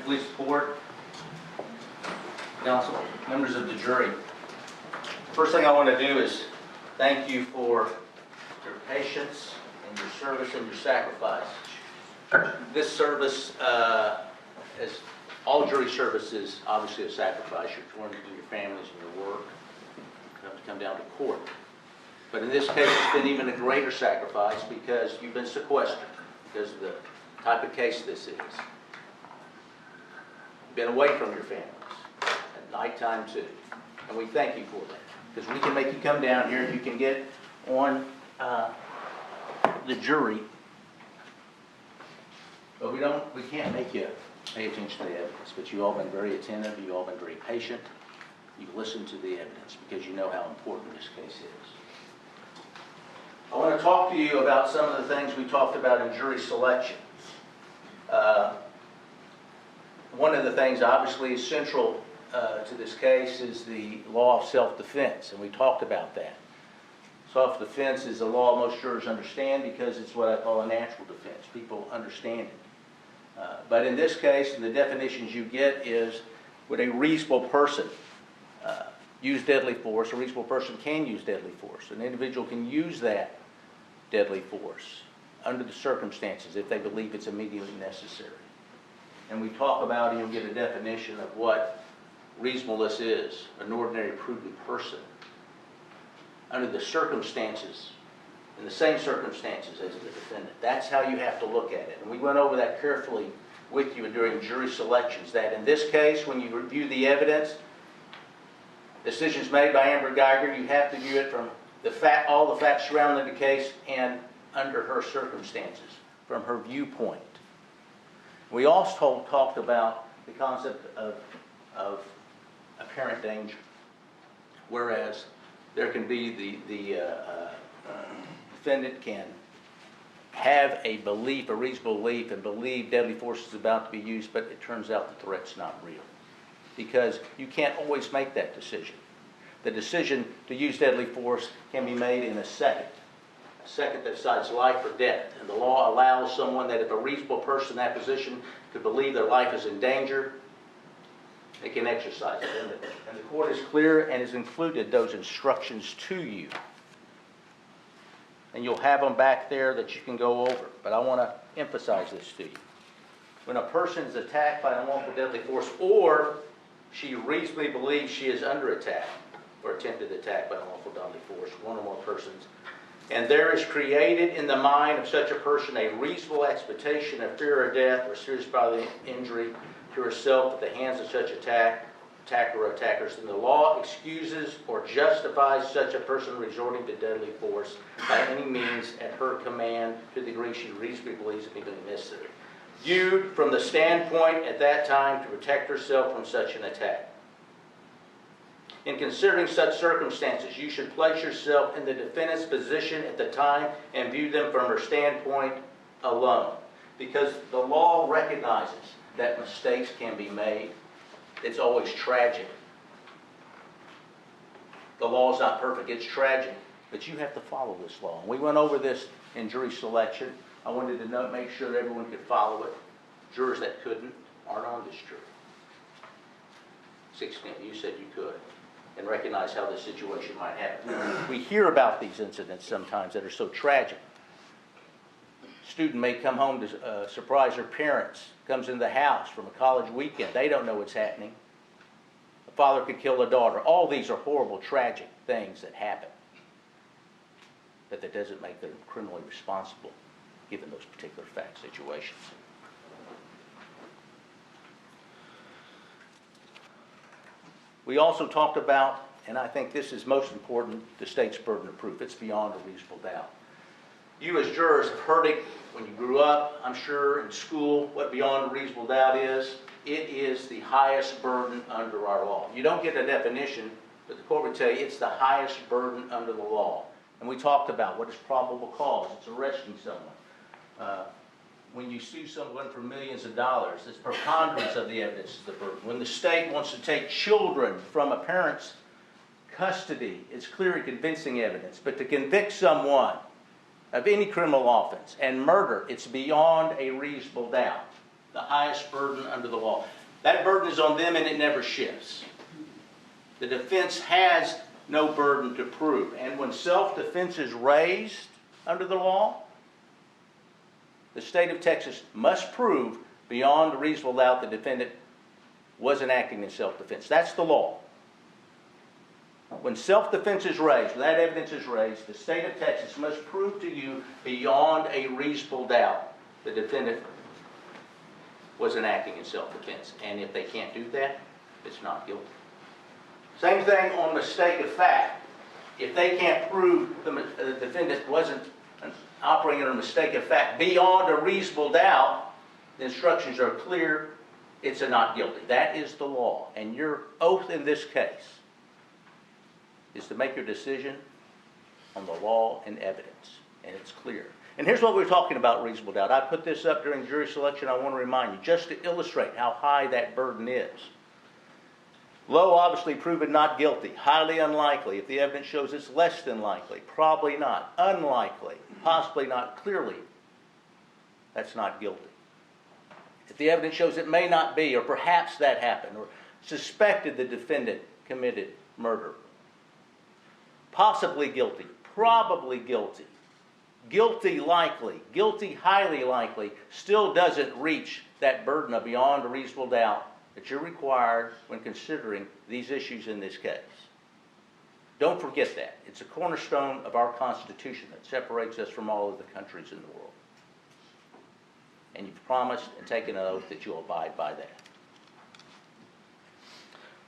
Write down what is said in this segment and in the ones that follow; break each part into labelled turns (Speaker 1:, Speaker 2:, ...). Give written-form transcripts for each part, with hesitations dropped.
Speaker 1: Police Board, Council, members of the jury. First thing I want to do is thank you for your patience and your service and your sacrifice. This service, as all jury service, is obviously a sacrifice. You're torn from your families and your work. You have to come down to court. But in this case, it's been even a greater sacrifice because you've been sequestered because of the type of case this is. You've been away from your families at nighttime too. And we thank you for that. Because we can make you come down here and you can get on the jury. But we can't make you pay attention to the evidence. But you've all been very attentive, you've all been very patient. You've listened to the evidence because you know how important this case is. I want to talk to you about some of the things we talked about in jury selection. One of the things obviously is central to this case is the law of self-defense, and we talked about that. Self-defense is a law most jurors understand because it's what I call a natural defense. People understand it. But in this case, and the definitions you get is, would a reasonable person use deadly force? A reasonable person can use deadly force. An individual can use that deadly force under the circumstances if they believe it's immediately necessary. And we talk about, and you'll get a definition of what reasonableness is, an ordinary prudent person under the circumstances, in the same circumstances as the defendant. That's how you have to look at it. And we went over that carefully with you during jury selections, that in this case, when you review the evidence, decisions made by Amber Guyger, you have to view it from all the facts surrounding the case and under her circumstances, from her viewpoint. We also talked about the concept of apparent danger, whereas there can be the defendant can have a belief, a reasonable belief, and believe deadly force is about to be used, but it turns out the threat's not real. Because you can't always make that decision. The decision to use deadly force can be made in a second that decides life or death. And the law allows someone that if a reasonable person in that position could believe their life is in danger, they can exercise it. And the court is clear and has included those instructions to you. And you'll have them back there that you can go over. But I want to emphasize this to you. When a person is attacked by unlawful deadly force, or she reasonably believes she is under attack or attempted attack by unlawful deadly force, one or more persons, and there is created in the mind of such a person a reasonable expectation of fear of death or serious bodily injury to herself at the hands of such attacker or attackers, then the law excuses or justifies such a person resorting to deadly force by any means at her command to the degree she reasonably believes it may be necessary, viewed from the standpoint at that time to protect herself from such an attack. In considering such circumstances, you should place yourself in the defendant's position at the time and view them from her standpoint alone. Because the law recognizes that mistakes can be made. It's always tragic. The law is not perfect. It's tragic. But you have to follow this law. And we went over this in jury selection. I wanted to make sure that everyone could follow it. Jurors that couldn't aren't on this jury. 16, you said you could. And recognize how this situation might happen. We hear about these incidents sometimes that are so tragic. A student may come home to surprise her parents, comes into the house from a college weekend. They don't know what's happening. A father could kill a daughter. All these are horrible, tragic things that happen. But that doesn't make them criminally responsible, given those particular fact situations. We also talked about, and I think this is most important, the state's burden of proof. It's beyond a reasonable doubt. You as jurors have heard it when you grew up, I'm sure, in school, what beyond a reasonable doubt is. It is the highest burden under our law. You don't get a definition, but the court would tell you it's the highest burden under the law. And we talked about what is probable cause. It's arresting someone. When you sue someone for millions of dollars, it's preponderance of the evidence is the burden. When the state wants to take children from a parent's custody, it's clear and convincing evidence. But to convict someone of any criminal offense. And murder, it's beyond a reasonable doubt. The highest burden under the law. That burden is on them and it never shifts. The defense has no burden to prove. And when self-defense is raised under the law, the state of Texas must prove beyond a reasonable doubt the defendant wasn't acting in self-defense. That's the law. When self-defense is raised, when that evidence is raised, the state of Texas must prove to you beyond a reasonable doubt the defendant wasn't acting in self-defense. And if they can't do that, it's not guilty. Same thing on mistake of fact. If they can't prove the defendant wasn't operating under mistake of fact beyond a reasonable doubt, the instructions are clear, it's a not guilty. That is the law. And your oath in this case is to make your decision on the law and evidence. And it's clear. And here's what we're talking about, reasonable doubt. I put this up during jury selection. I want to remind you, just to illustrate how high that burden is. Low, obviously proven not guilty. Highly unlikely. If the evidence shows it's less than likely. Probably not. Unlikely. Possibly not. Clearly, that's not guilty. If the evidence shows it may not be, or perhaps that happened, or suspected the defendant committed murder. Possibly guilty. Probably guilty. Guilty likely. Guilty highly likely still doesn't reach that burden of beyond a reasonable doubt that you're required when considering these issues in this case. Don't forget that. It's a cornerstone of our Constitution that separates us from all of the countries in the world. And you've promised and taken an oath that you'll abide by that.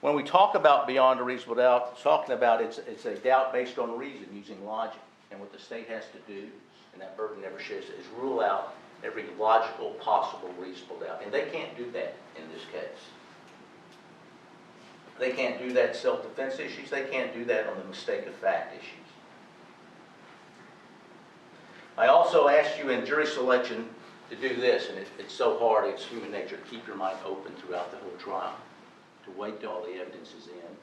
Speaker 1: When we talk about beyond a reasonable doubt, it's talking about it's a doubt based on reason, using logic. And what the state has to do, and that burden never shifts, is rule out every logical, possible, reasonable doubt. And they can't do that in this case. They can't do that self-defense issues. They can't do that on the mistake of fact issues. I also asked you in jury selection to do this, and it's so hard, it's human nature, to keep your mind open throughout the whole trial, to wait till all the evidence is in,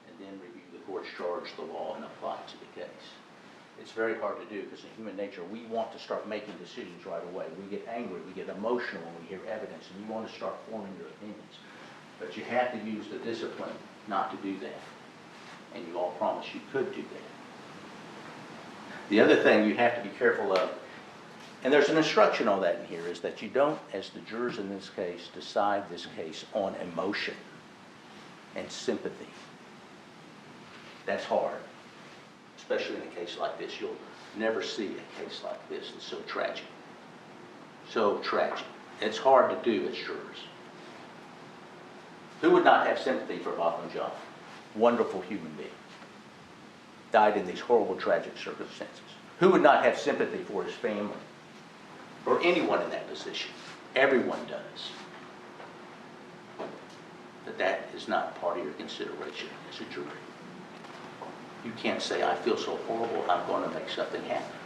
Speaker 1: and then review the court's charge, the law, and apply it to the case. It's very hard to do because in human nature, we want to start making decisions right away. We get angry, we get emotional when we hear evidence, and you want to start forming your opinions. But you have to use the discipline not to do that. And you all promised you could do that. The other thing you have to be careful of, and there's an instruction on that in here, is that you don't, as the jurors in this case, decide this case on emotion and sympathy. That's hard. Especially in a case like this. You'll never see a case like this that's so tragic. So tragic. It's hard to do as jurors. Who would not have sympathy for Bob and John? Wonderful human being. Died in these horrible, tragic circumstances. Who would not have sympathy for his family? Or anyone in that position? Everyone does. But that is not part of your consideration as a jury. You can't say, I feel so horrible, I'm going to make something happen.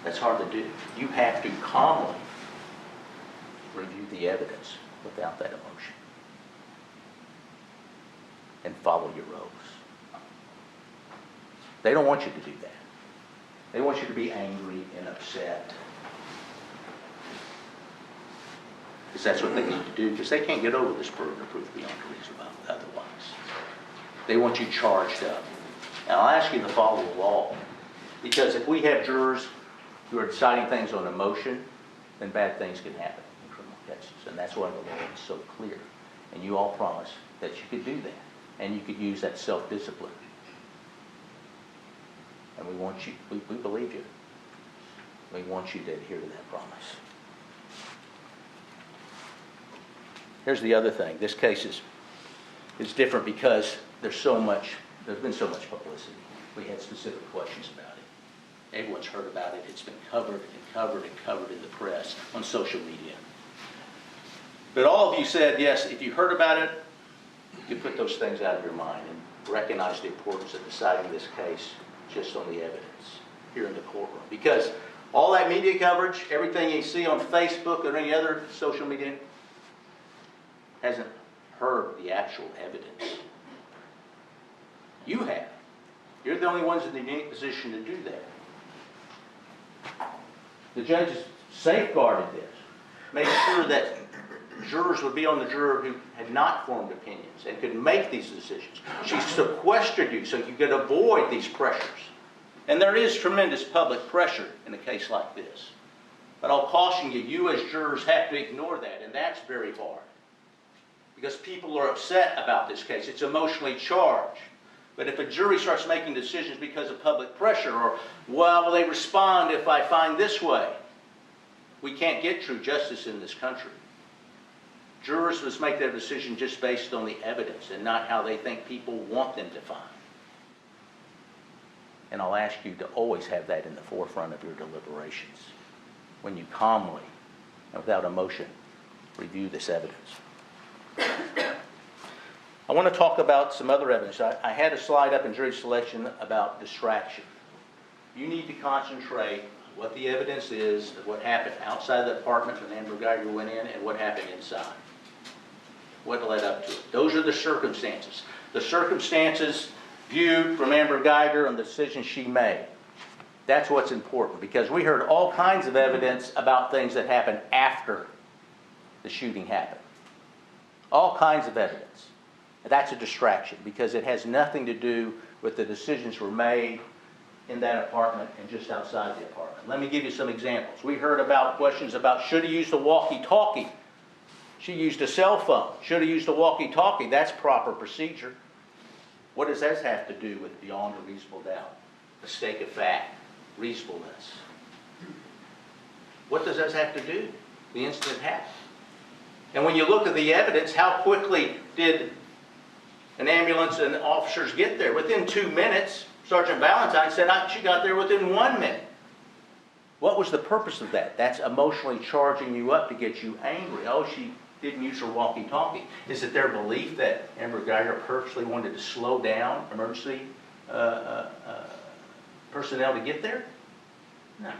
Speaker 1: That's hard to do. You have to calmly review the evidence without that emotion. And follow your oaths. They don't want you to do that. They want you to be angry and upset. Because that's what they need to do, because they can't get over this burden of proof beyond a reasonable doubt otherwise. They want you charged up. Now, I'll ask you to follow the law, because if we have jurors who are deciding things on emotion, then bad things can happen in criminal cases, and that's why the law is so clear. And you all promised that you could do that, and you could use that self-discipline. And we want you, we believe you. We want you to adhere to that promise. Here's the other thing. This case is different because there's been so much publicity. We had specific questions about it. Everyone's heard about it. It's been covered and covered and covered in the press, on social media. But all of you said, yes, if you heard about it, you put those things out of your mind and recognize the importance of deciding this case just on the evidence here in the courtroom. Because all that media coverage, everything you see on Facebook or any other social media, hasn't heard the actual evidence. You have. You're the only ones in the unique position to do that. The judges safeguarded this, made sure that jurors would be on the juror who had not formed opinions and could make these decisions. She sequestered you so you could avoid these pressures. And there is tremendous public pressure in a case like this. But I'll caution you, you as jurors have to ignore that, and that's very hard. Because people are upset about this case. It's emotionally charged. But if a jury starts making decisions because of public pressure, or, well, will they respond if I find this way? We can't get true justice in this country. Jurors must make their decision just based on the evidence and not how they think people want them to find. And I'll ask you to always have that in the forefront of your deliberations when you calmly and without emotion review this evidence. I want to talk about some other evidence. I had a slide up in jury selection about distraction. You need to concentrate on what the evidence is of what happened outside the apartment when Amber Guyger went in and what happened inside. What led up to it. Those are the circumstances. The circumstances viewed from Amber Guyger and the decision she made. That's what's important, because we heard all kinds of evidence about things that happened after the shooting happened. All kinds of evidence. That's a distraction, because it has nothing to do with the decisions were made in that apartment and just outside the apartment. Let me give you some examples. We heard about questions about should he use the walkie-talkie. She used a cell phone. Should have used a walkie-talkie. That's proper procedure. What does that have to do with beyond a reasonable doubt? Mistake of fact. Reasonableness. What does that have to do? The incident happened. And when you look at the evidence, how quickly did an ambulance and officers get there? Within 2 minutes. Sergeant Valentine said she got there within 1 minute. What was the purpose of that? That's emotionally charging you up to get you angry. Oh, she didn't use her walkie-talkie. Is it their belief that Amber Guyger purposely wanted to slow down emergency personnel to get there? No.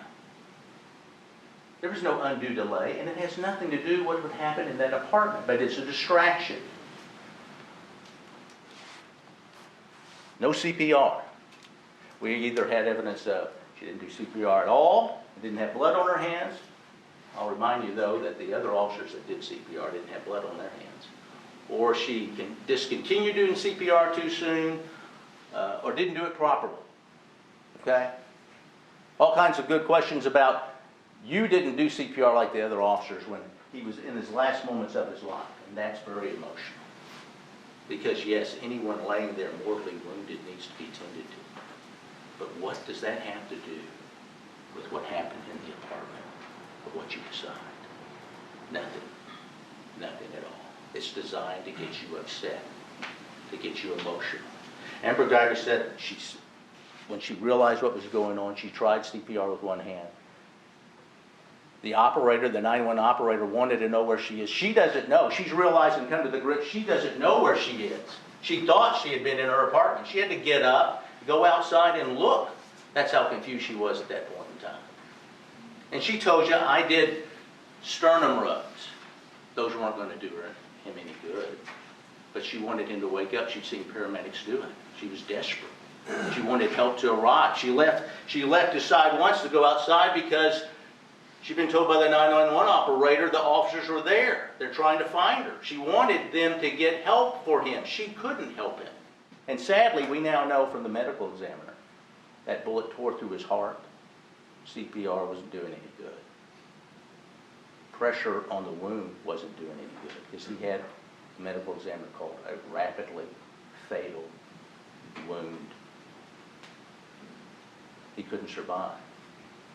Speaker 1: There was no undue delay, and it has nothing to do with what would happen in that apartment, but it's a distraction. No CPR. We either had evidence of she didn't do CPR at all, didn't have blood on her hands. I'll remind you, though, that the other officers that did CPR didn't have blood on their hands. Or she discontinued doing CPR too soon, or didn't do it properly. Okay? All kinds of good questions about you didn't do CPR like the other officers when he was in his last moments of his life. And that's very emotional. Because, yes, anyone laying there mortally wounded needs to be tended to. But what does that have to do with what happened in the apartment or what you decide? Nothing. Nothing at all. It's designed to get you upset, to get you emotional. Amber Guyger said when she realized what was going on, she tried CPR with one hand. The operator, the 911 operator, wanted to know where she is. She doesn't know. She's realizing, come to the grip, she doesn't know where she is. She thought she had been in her apartment. She had to get up, go outside and look. That's how confused she was at that point in time. And she told you, I did sternum rubs. Those weren't going to do him any good. But she wanted him to wake up. She'd seen paramedics do it. She was desperate. She wanted help to arrive. She left his side once to go outside because she'd been told by the 911 operator the officers were there. They're trying to find her. She wanted them to get help for him. She couldn't help him. And sadly, we now know from the medical examiner that bullet tore through his heart. CPR wasn't doing any good. Pressure on the wound wasn't doing any good because he had, the medical examiner called a rapidly fatal wound. He couldn't survive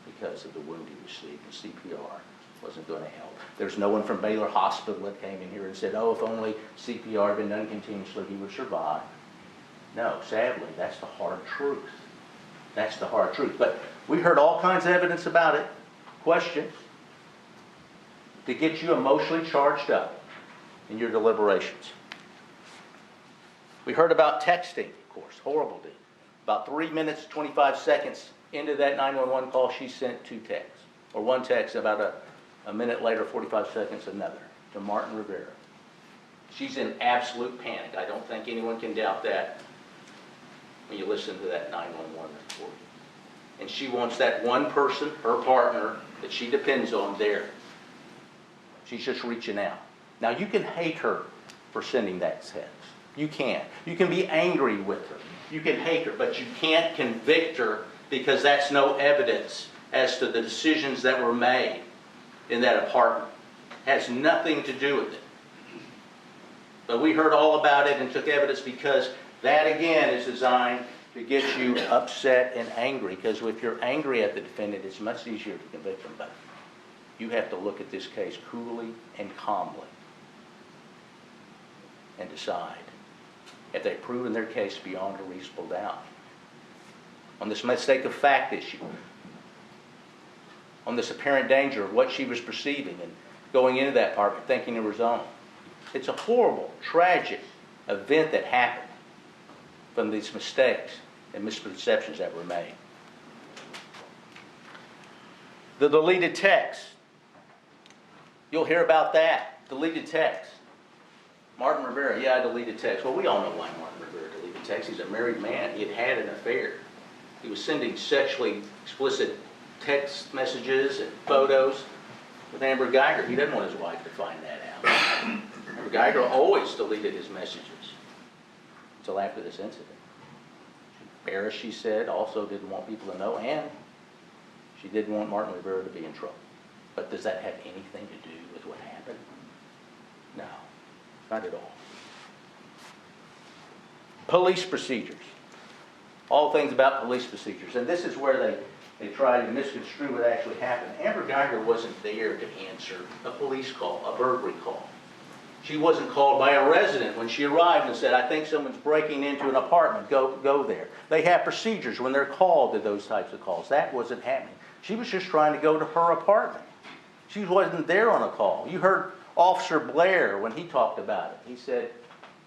Speaker 1: because of the wound he received. The CPR wasn't going to help. There's no one from Baylor Hospital that came in here and said, oh, if only CPR had been done continuously, he would survive. No, sadly, that's the hard truth. That's the hard truth. But we heard all kinds of evidence about it, questions, to get you emotionally charged up in your deliberations. We heard about texting, of course, horrible deed. About 3 minutes, 25 seconds into that 911 call, she sent 2 texts. Or one text, about a minute later, 45 seconds, another, to Martin Rivera. She's in absolute panic. I don't think anyone can doubt that when you listen to that 911 report. and she wants that one person, her partner, that she depends on there. She's just reaching out. Now, you can hate her for sending that text. You can. You can be angry with her. You can hate her, but you can't convict her because that's no evidence as to the decisions that were made in that apartment. It has nothing to do with it. But we heard all about it and took evidence because that, again, is designed to get you upset and angry. Because if you're angry at the defendant, it's much easier to convict them. But you have to look at this case coolly and calmly and decide if they've proven their case beyond a reasonable doubt. On this mistake of fact issue, on this apparent danger of what she was perceiving and going into that apartment thinking it was her own. It's a horrible, tragic event that happened from these mistakes and misperceptions that were made. The deleted text. You'll hear about that. Deleted text. Martin Rivera, yeah, I deleted text. Well, we all know why Martin Rivera deleted text. He's a married man. He had had an affair. He was sending sexually explicit text messages and photos with Amber Guyger. He doesn't want his wife to find that out. Amber Guyger always deleted his messages until after this incident. Rivera, she said, also didn't want people to know, and she didn't want Martin Rivera to be in trouble. But does that have anything to do with what happened? No, not at all. Police procedures. All things about police procedures. And this is where they try to misconstrue what actually happened. Amber Guyger wasn't there to answer a police call, a burglary call. She wasn't called by a resident when she arrived and said, I think someone's breaking into an apartment, go there. They have procedures when they're called to those types of calls. That wasn't happening. She was just trying to go to her apartment. She wasn't there on a call. You heard Officer Blair when he talked about it. He said,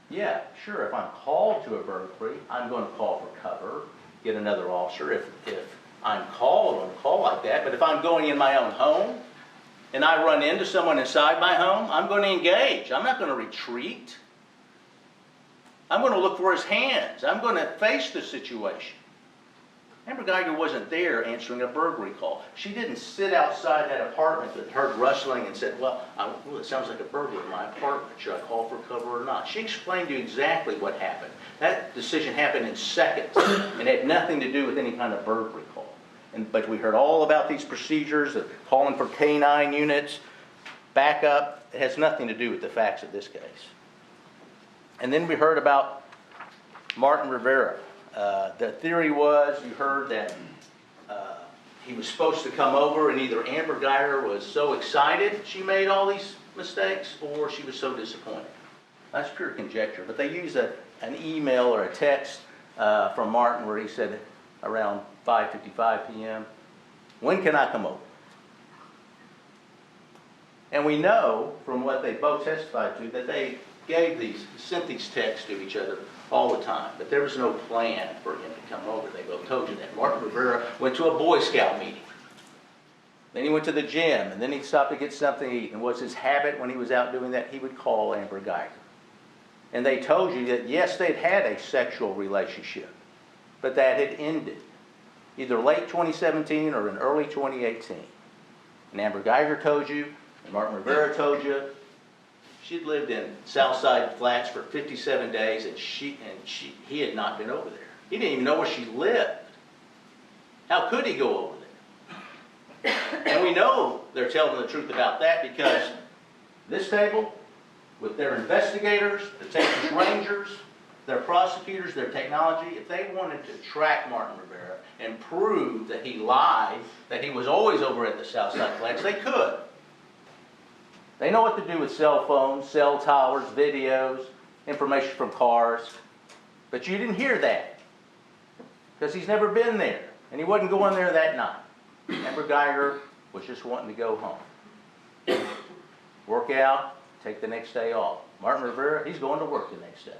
Speaker 1: yeah, sure, if I'm called to a burglary, I'm going to call for cover, get another officer if I'm called on a call like that. But if I'm going in my own home and I run into someone inside my home, I'm going to engage. I'm not going to retreat. I'm going to look for his hands. I'm going to face the situation. Amber Guyger wasn't there answering a burglary call. She didn't sit outside that apartment that heard rustling and said, well, it sounds like a burglar in my apartment. Should I call for cover or not? She explained to you exactly what happened. That decision happened in seconds and had nothing to do with any kind of burglary call. But we heard all about these procedures, calling for canine units, backup. It has nothing to do with the facts of this case. And then we heard about Martin Rivera. The theory was, you heard that he was supposed to come over and either Amber Guyger was so excited she made all these mistakes or she was so disappointed. That's pure conjecture. But they used an email or a text from Martin where he said around 5:55 p.m., when can I come over? And we know from what they both testified to that they sent these texts to each other all the time. But there was no plan for him to come over. They both told you that. Martin Rivera went to a Boy Scout meeting. Then he went to the gym, and then he stopped to get something to eat. And it was his habit when he was out doing that, he would call Amber Guyger. And they told you that, yes, they'd had a sexual relationship, but that had ended either late 2017 or in early 2018. And Amber Guyger told you, and Martin Rivera told you, she'd lived in Southside Flats for 57 days, and he had not been over there. He didn't even know where she lived. How could he go over there? And we know they're telling the truth about that because this table, with their investigators, the Texas Rangers, their prosecutors, their technology, if they wanted to track Martin Rivera and prove that he lied, that he was always over at the Southside Flats, they could. They know what to do with cell phones, cell towers, videos, information from cars. But you didn't hear that because he's never been there. And he wasn't going there that night. Amber Guyger was just wanting to go home. Work out, take the next day off. Martin Rivera, he's going to work the next day.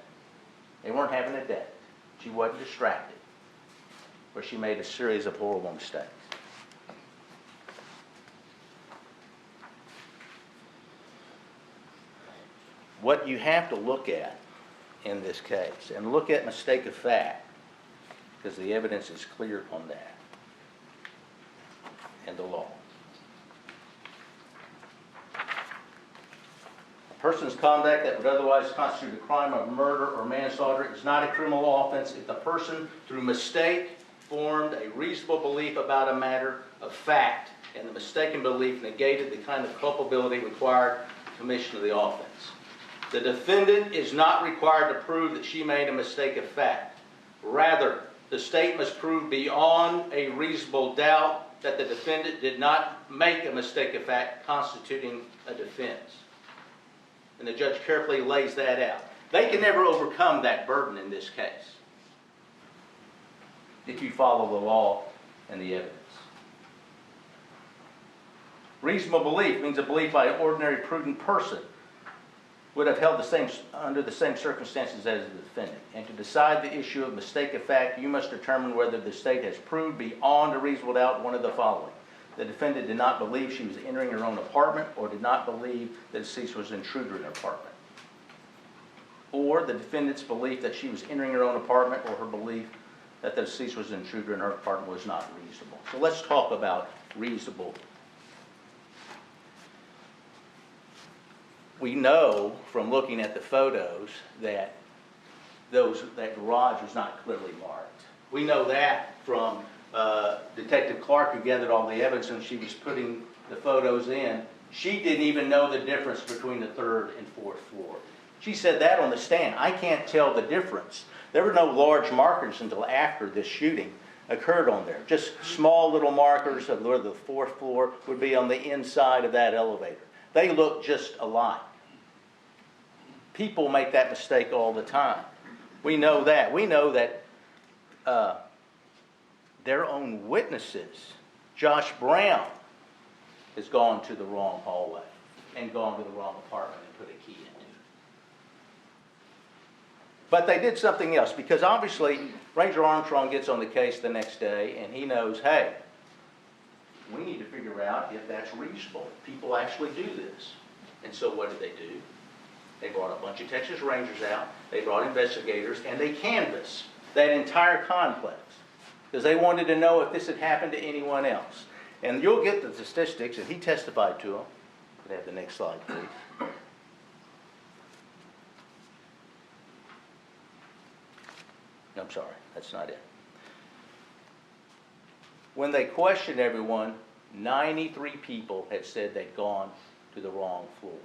Speaker 1: They weren't having a date. She wasn't distracted. Where she made a series of horrible mistakes. What you have to look at in this case, and look at mistake of fact, because the evidence is clear on that, and the law. A person's conduct that would otherwise constitute a crime of murder or manslaughter is not a criminal offense if the person, through mistake, formed a reasonable belief about a matter of fact, and the mistaken belief negated the kind of culpability required for commission of the offense. The defendant is not required to prove that she made a mistake of fact. Rather, the state must prove beyond a reasonable doubt that the defendant did not make a mistake of fact constituting a defense. And the judge carefully lays that out. They can never overcome that burden in this case if you follow the law and the evidence. Reasonable belief means a belief by an ordinary prudent person would have held under the same circumstances as the defendant. And to decide the issue of mistake of fact, you must determine whether the state has proved beyond a reasonable doubt one of the following. The defendant did not believe she was entering her own apartment, or did not believe that the deceased was an intruder in her apartment. Or the defendant's belief that she was entering her own apartment, or her belief that the deceased was an intruder in her apartment was not reasonable. So let's talk about reasonable. We know from looking at the photos that that garage was not clearly marked. We know that from Detective Clark, who gathered all the evidence and she was putting the photos in. She didn't even know the difference between the third and fourth floor. She said that on the stand. I can't tell the difference. There were no large markers until after this shooting occurred on there. Just small little markers of where the fourth floor would be on the inside of that elevator. They look just alike. People make that mistake all the time. We know that. We know that their own witnesses, Josh Brown, has gone to the wrong hallway and gone to the wrong apartment and put a key into it. But they did something else, because obviously Ranger Armstrong gets on the case the next day and he knows, hey, we need to figure out if that's reasonable. People actually do this. And so what did they do? They brought a bunch of Texas Rangers out, they brought investigators, and they canvassed that entire complex because they wanted to know if this had happened to anyone else. And you'll get the statistics, and he testified to them. Could have the next slide, please. I'm sorry, that's not it. When they questioned everyone, 93 people had said they'd gone to the wrong floor.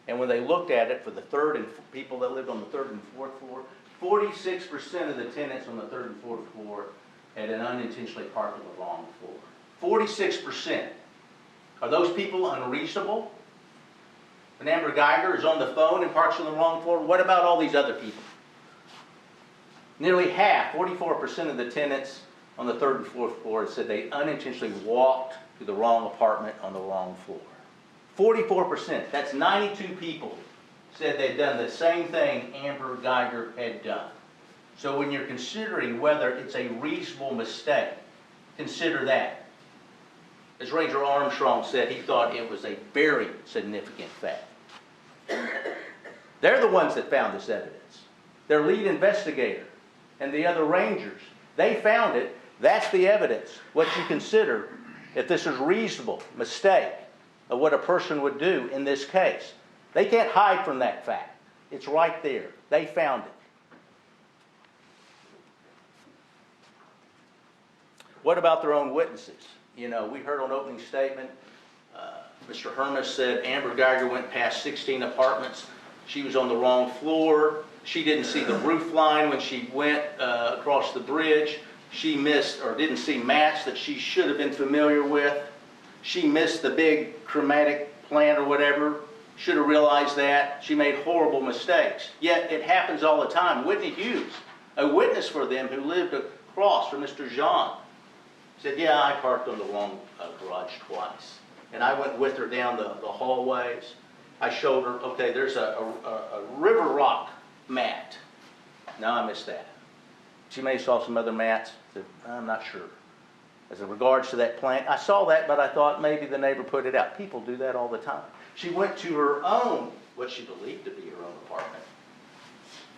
Speaker 1: And when they looked at it for the third and people that lived on the third and fourth floor, 46% of the tenants on the third and fourth floor had unintentionally parked on the wrong floor. 46%. Are those people unreasonable? When Amber Guyger is on the phone and parks on the wrong floor, what about all these other people? Nearly half, 44% of the tenants on the third and fourth floor said they unintentionally walked to the wrong apartment on the wrong floor. 44%, that's 92 people, said they'd done the same thing Amber Guyger had done. So when you're considering whether it's a reasonable mistake, consider that. As Ranger Armstrong said, he thought it was a very significant fact. They're the ones that found this evidence. Their lead investigator and the other Rangers, they found it. That's the evidence. What you consider, if this is reasonable mistake of what a person would do in this case. They can't hide from that fact. It's right there. They found it. What about their own witnesses? You know, we heard on opening statement, Mr. Hermes said Amber Guyger went past 16 apartments. She was on the wrong floor. She didn't see the roof line when she went across the bridge. She missed or didn't see mats that she should have been familiar with. She missed the big chromatic plant or whatever. Should have realized that. She made horrible mistakes. Yet it happens all the time. Whitney Hughes, a witness for them who lived across from Mr. Jean, said, yeah, I parked on the wrong garage twice. And I went with her down the hallways. I showed her, okay, there's a river rock mat. No, I missed that. She may have saw some other mats. Said, I'm not sure. As in regards to that plant, I saw that, but I thought maybe the neighbor put it out. People do that all the time. She went to her own, what she believed to be her own apartment.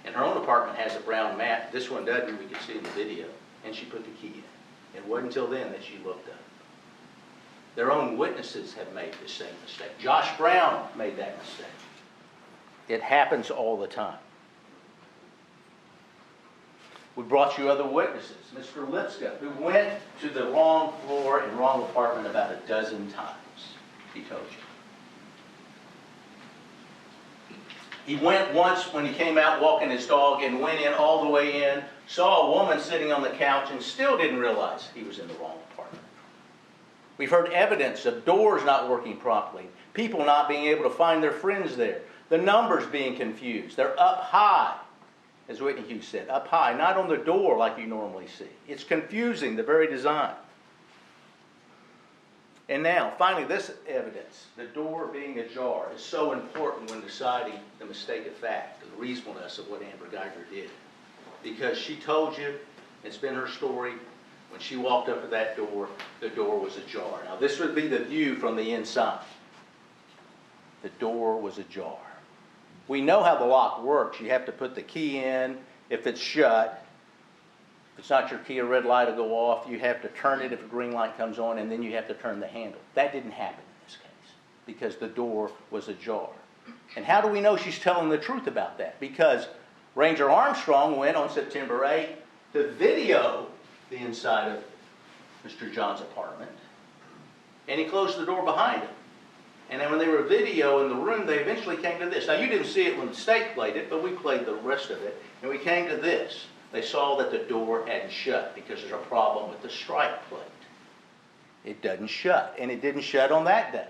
Speaker 1: And her own apartment has a brown mat. This one doesn't, we can see in the video. And she put the key in. It wasn't until then that she looked up. Their own witnesses have made the same mistake. Josh Brown made that mistake. It happens all the time. We brought you other witnesses. Mr. Lipscomb, who went to the wrong floor and wrong apartment about a dozen times, he told you. He went once when he came out walking his dog and went in all the way in, saw a woman sitting on the couch and still didn't realize he was in the wrong apartment. We've heard evidence of doors not working properly, people not being able to find their friends there, the numbers being confused. They're up high, as Whitney Hughes said, up high, not on the door like you normally see. It's confusing, the very design. And now, finally, this evidence, the door being ajar, is so important when deciding the mistake of fact, the reasonableness of what Amber Guyger did. Because she told you, it's been her story, when she walked up to that door, the door was ajar. Now, this would be the view from the inside. The door was ajar. We know how the lock works. You have to put the key in. If it's shut, if it's not your key, a red light will go off. You have to turn it if a green light comes on, and then you have to turn the handle. That didn't happen in this case because the door was ajar. And how do we know she's telling the truth about that? Because Ranger Armstrong went on September 8th to video the inside of Mr. John's apartment, and he closed the door behind him. And then when they were video in the room, they eventually came to this. Now, you didn't see it when the state played it, but we played the rest of it, and we came to this. They saw that the door hadn't shut because there's a problem with the strike plate. It doesn't shut, and it didn't shut on that day.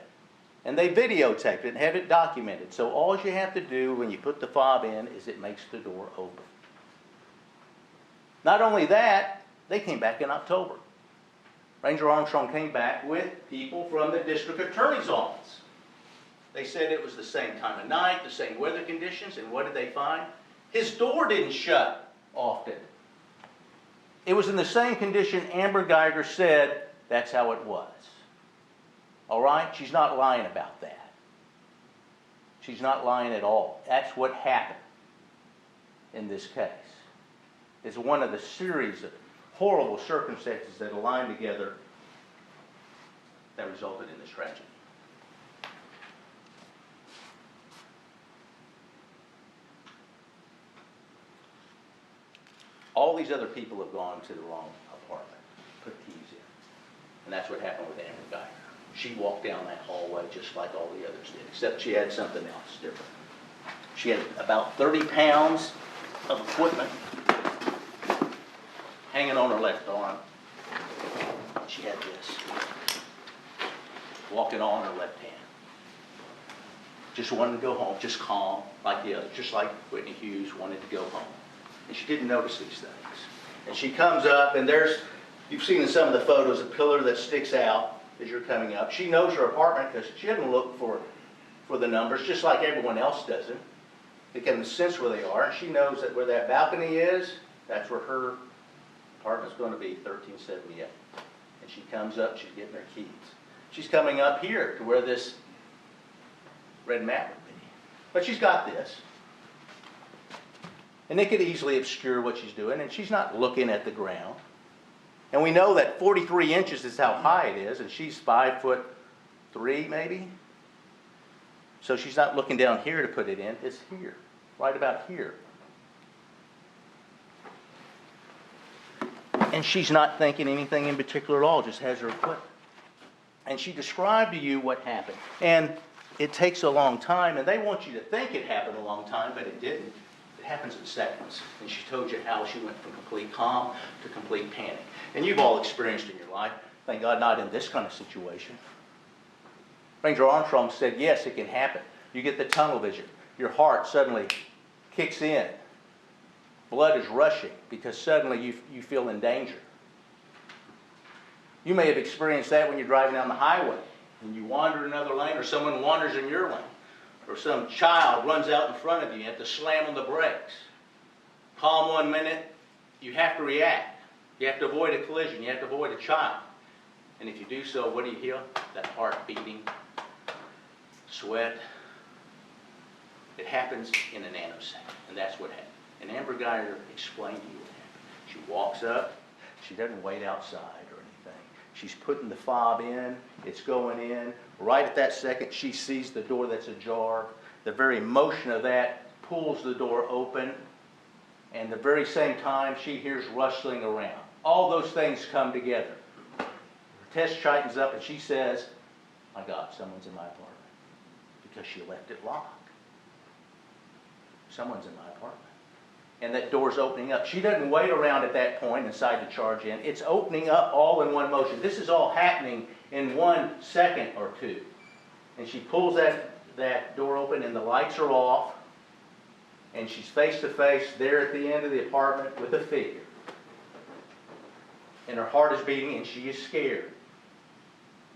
Speaker 1: And they videotaped it and have it documented. So all you have to do when you put the fob in is it makes the door open. Not only that, they came back in October. Ranger Armstrong came back with people from the district attorney's office. They said it was the same time of night, the same weather conditions, and what did they find? His door didn't shut often. It was in the same condition Amber Guyger said that's how it was. All right? She's not lying about that. She's not lying at all. That's what happened in this case. It's one of the series of horrible circumstances that aligned together that resulted in this tragedy. All these other people have gone to the wrong apartment, put keys in. And that's what happened with Amber Guyger. She walked down that hallway just like all the others did, except she had something else different. She had about 30 pounds of equipment hanging on her left arm. She had this, walking on her left hand. Just wanted to go home, just calm, like the others, just like Whitney Hughes wanted to go home. And she didn't notice these things. And she comes up, and there's, you've seen in some of the photos, a pillar that sticks out as you're coming up. She knows her apartment because she didn't look for the numbers, just like everyone else doesn't. They can sense where they are, and she knows that where that balcony is, that's where her apartment's going to be, 1378. And she comes up, she's getting her keys. She's coming up here to where this red mat would be. But she's got this. And it could easily obscure what she's doing, and she's not looking at the ground. And we know that 43 inches is how high it is, and she's 5'3" maybe. So she's not looking down here to put it in, it's here, right about here. And she's not thinking anything in particular at all, just has her equipment. And she described to you what happened. And it takes a long time, and they want you to think it happened a long time, but it didn't. It happens in seconds. And she told you how she went from complete calm to complete panic. And you've all experienced in your life, thank God not in this kind of situation. Ranger Armstrong said, yes, it can happen. You get the tunnel vision. Your heart suddenly kicks in. Blood is rushing because suddenly you feel in danger. You may have experienced that when you're driving down the highway and you wander another lane, or someone wanders in your lane, or some child runs out in front of you. You have to slam on the brakes. Calm 1 minute, you have to react. You have to avoid a collision. You have to avoid a child. And if you do so, what do you feel? That heart beating, sweat. It happens in a nanosecond, and that's what happened. And Amber Guyger explained to you what happened. She walks up. She doesn't wait outside or anything. She's putting the fob in. It's going in. Right at that second, she sees the door that's ajar. The very motion of that pulls the door open. And the very same time, she hears rustling around. All those things come together. Her test tightens up and she says, my God, someone's in my apartment. Because she left it locked. Someone's in my apartment. And that door's opening up. She doesn't wait around at that point and decide to charge in. It's opening up all in one motion. This is all happening in 1 second or two. And she pulls that door open and the lights are off. And she's face to face there at the end of the apartment with a figure. And her heart is beating and she is scared.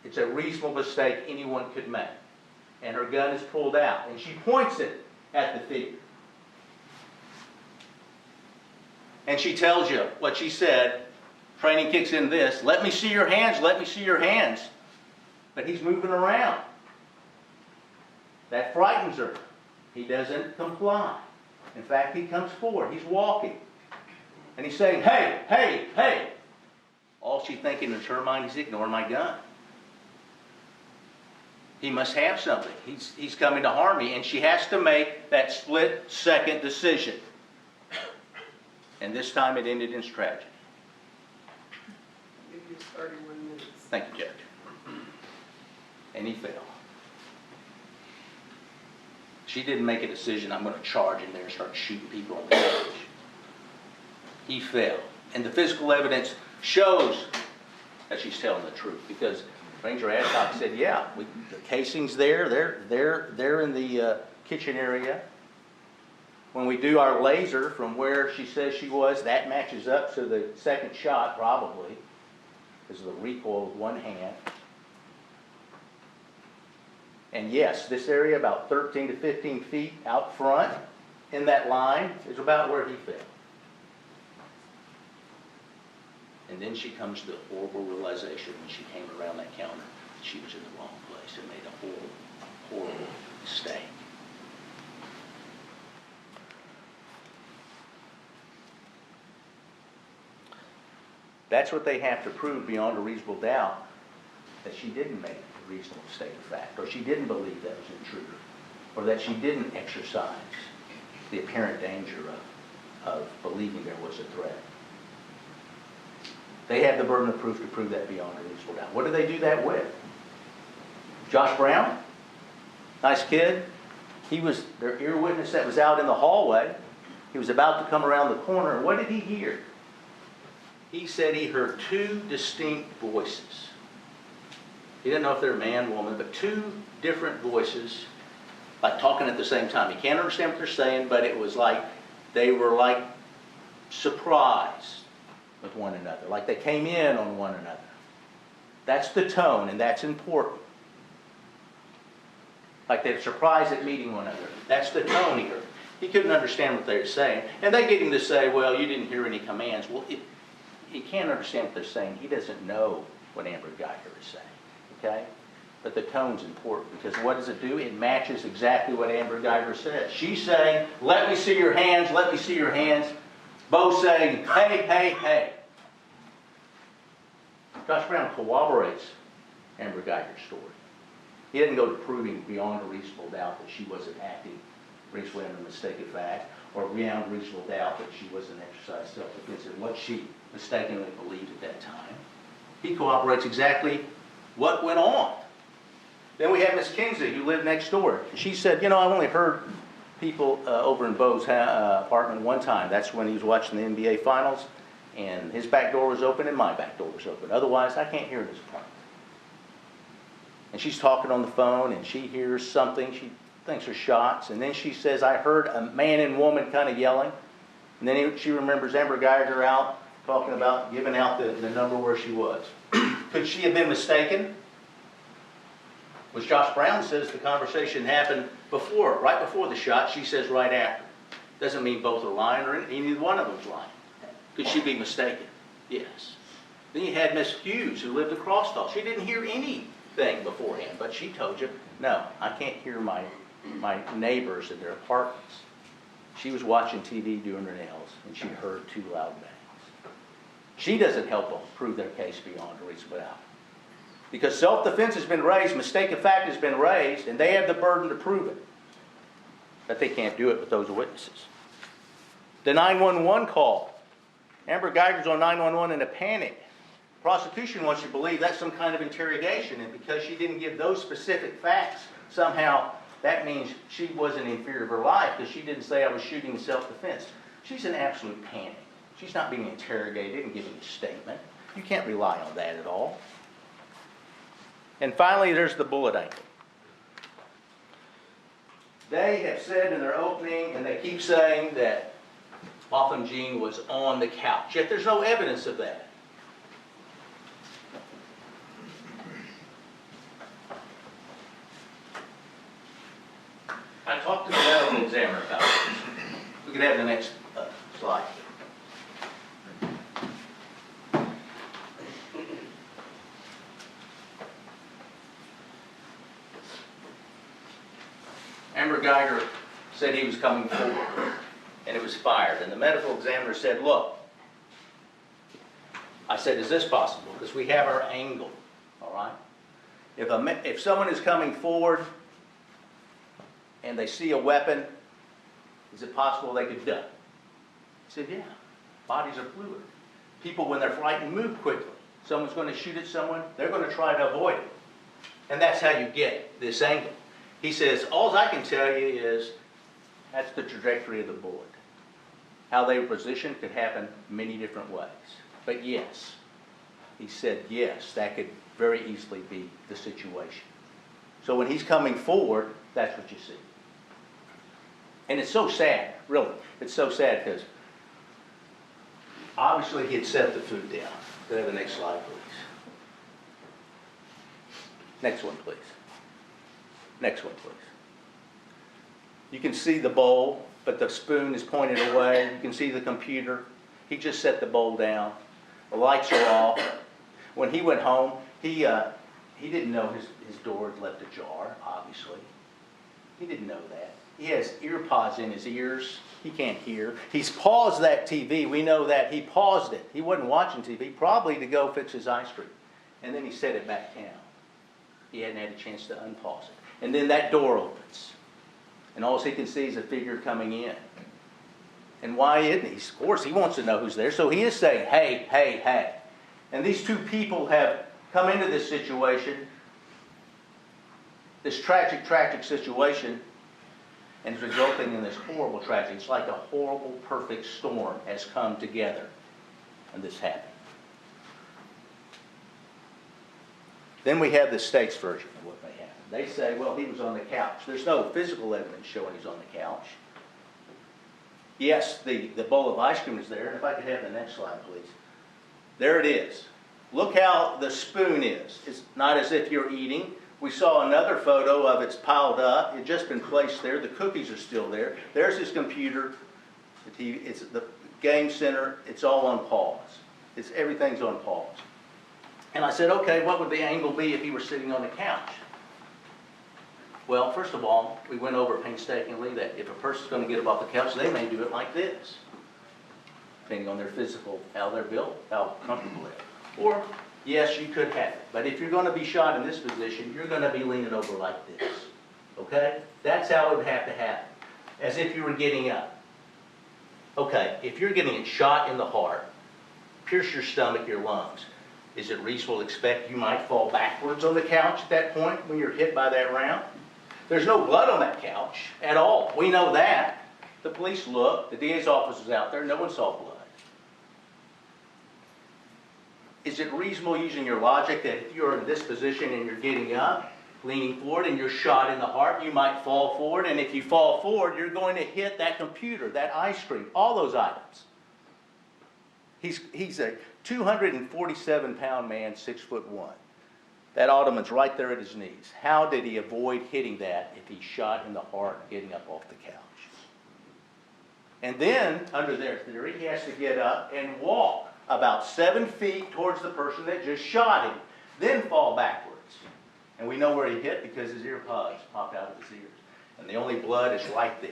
Speaker 1: It's a reasonable mistake anyone could make. And her gun is pulled out. And she points it at the figure. And she tells you what she said. Training kicks in this. Let me see your hands. Let me see your hands. But he's moving around. That frightens her. He doesn't comply. In fact, he comes forward. He's walking. And he's saying, hey, hey, hey. All she's thinking in her mind is, ignore my gun. He must have something. He's coming to harm me. And she has to make that split-second decision. And this time it ended in tragedy.
Speaker 2: Give you 31 minutes.
Speaker 1: Thank you, Judge. And he fell. She didn't make a decision, I'm going to charge in there and start shooting people on the stage. He fell. And the physical evidence shows that she's telling the truth. Because Ranger Adcock said, yeah, the casing's there. They're in the kitchen area. When we do our laser from where she says she was, that matches up to the second shot, probably, because of the recoil with one hand. And yes, this area, about 13 to 15 feet out front in that line, is about where he fell. And then she comes to the horrible realization when she came around that counter, she was in the wrong place and made a horrible, horrible mistake. That's what they have to prove beyond a reasonable doubt, that she didn't make a reasonable state of fact, or she didn't believe that was intruder, or that she didn't exercise the apparent danger of believing there was a threat. They have the burden of proof to prove that beyond a reasonable doubt. What do they do that with? Josh Brown, nice kid. He was their ear witness that was out in the hallway. He was about to come around the corner, and what did he hear? He said he heard two distinct voices. He didn't know if they were man or woman, but two different voices, like talking at the same time. He can't understand what they're saying, but it was like they were like surprised with one another, like they came in on one another. That's the tone, and that's important. Like they're surprised at meeting one another. That's the tone he heard. He couldn't understand what they were saying. And they get him to say, well, you didn't hear any commands. Well, he can't understand what they're saying. He doesn't know what Amber Guyger is saying. Okay? But the tone's important, because what does it do? It matches exactly what Amber Guyger says. She's saying, let me see your hands, let me see your hands. Both saying, hey, hey, hey. Josh Brown corroborates Amber Guyger's story. He didn't go to proving beyond a reasonable doubt that she wasn't acting reasonably under mistake of fact, or beyond reasonable doubt that she wasn't exercising self-defense in what she mistakenly believed at that time. He corroborates exactly what went on. Then we have Miss Kingsley, who lived next door. She said, you know, I've only heard people over in Bo's apartment one time. That's when he was watching the NBA Finals, and his back door was open and my back door was open. Otherwise, I can't hear in his apartment. And she's talking on the phone, and she hears something. She thinks are shots. And then she says, I heard a man and woman kind of yelling. And then she remembers Amber Guyger out talking about giving out the number where she was. Could she have been mistaken? Which Josh Brown says the conversation happened before, right before the shot. She says right after. Doesn't mean both are lying or either one of them's lying. Could she be mistaken? Yes. Then you had Miss Hughes, who lived across the hall. She didn't hear anything beforehand, but she told you, no, I can't hear my neighbors in their apartments. She was watching TV doing her nails, and she heard two loud bangs. She doesn't help them prove their case beyond a reasonable doubt. Because self-defense has been raised, mistake of fact has been raised, and they have the burden to prove it. But they can't do it with those witnesses. The 911 call. Amber Guyger's on 911 in a panic. Prosecution wants you to believe that's some kind of interrogation, and because she didn't give those specific facts, somehow that means she wasn't in fear of her life because she didn't say I was shooting in self-defense. She's in absolute panic. She's not being interrogated and giving a statement. You can't rely on that at all. And finally, there's the bullet angle. They have said in their opening, and they keep saying that Botham Jean was on the couch, yet there's no evidence of that. I talked to the medical examiner about this. We could have the next slide. Amber Guyger said he was coming forward, and it was fired. And the medical examiner said, look, I said, is this possible? Because we have our angle, all right? If someone is coming forward and they see a weapon, is it possible they could duck? He said, yeah, bodies are fluid. People, when they're frightened, move quickly. Someone's going to shoot at someone, they're going to try to avoid it. And that's how you get this angle. He says, all I can tell you is that's the trajectory of the bullet. How they were positioned could happen many different ways. But yes, he said, yes, that could very easily be the situation. So when he's coming forward, that's what you see. And it's so sad, really. It's so sad because obviously he had set the food down. Go to the next slide, please. Next one, please. Next one, please. You can see the bowl, but the spoon is pointed away. You can see the computer. He just set the bowl down. The lights are off. When he went home, he didn't know his door had left ajar, obviously. He didn't know that. He has ear pods in his ears. He can't hear. He's paused that TV. We know that. He paused it. He wasn't watching TV, probably to go fix his ice cream. And then he set it back down. He hadn't had a chance to unpause it. And then that door opens. And all he can see is a figure coming in. And why isn't he? Of course, he wants to know who's there. So he is saying, hey, hey, hey. And these two people have come into this situation, this tragic, tragic situation, and it's resulting in this horrible tragedy. It's like a horrible, perfect storm has come together, and this happened. Then we have the state's version of what may happen. They say, well, he was on the couch. There's no physical evidence showing he's on the couch. Yes, the bowl of ice cream is there. And if I could have the next slide, please. There it is. Look how the spoon is. It's not as if you're eating. We saw another photo of it's piled up. It had just been placed there. The cookies are still there. There's his computer. The TV. It's the game center. It's all on pause. Everything's on pause. And I said, okay, what would the angle be if he were sitting on the couch? Well, first of all, we went over painstakingly that if a person's going to get up off the couch, they may do it like this, depending on their physical, how they're built, how comfortable they are. Or, yes, you could have it. But if you're going to be shot in this position, you're going to be leaning over like this. Okay? That's how it would have to happen, as if you were getting up. Okay, if you're getting it shot in the heart, pierce your stomach, your lungs, is it reasonable to expect you might fall backwards on the couch at that point when you're hit by that round? There's no blood on that couch at all. We know that. The police looked. The DA's office was out there. No one saw blood. Is it reasonable, using your logic, that if you're in this position and you're getting up, leaning forward, and you're shot in the heart, you might fall forward, and if you fall forward, you're going to hit that computer, that ice cream, all those items. He's a 247-pound man, 6'1". That ottoman's right there at his knees. How did he avoid hitting that if he's shot in the heart getting up off the couch? And then, under their theory, he has to get up and walk about 7 feet towards the person that just shot him, then fall backwards. And we know where he hit because his ear pods popped out of his ears. And the only blood is right there.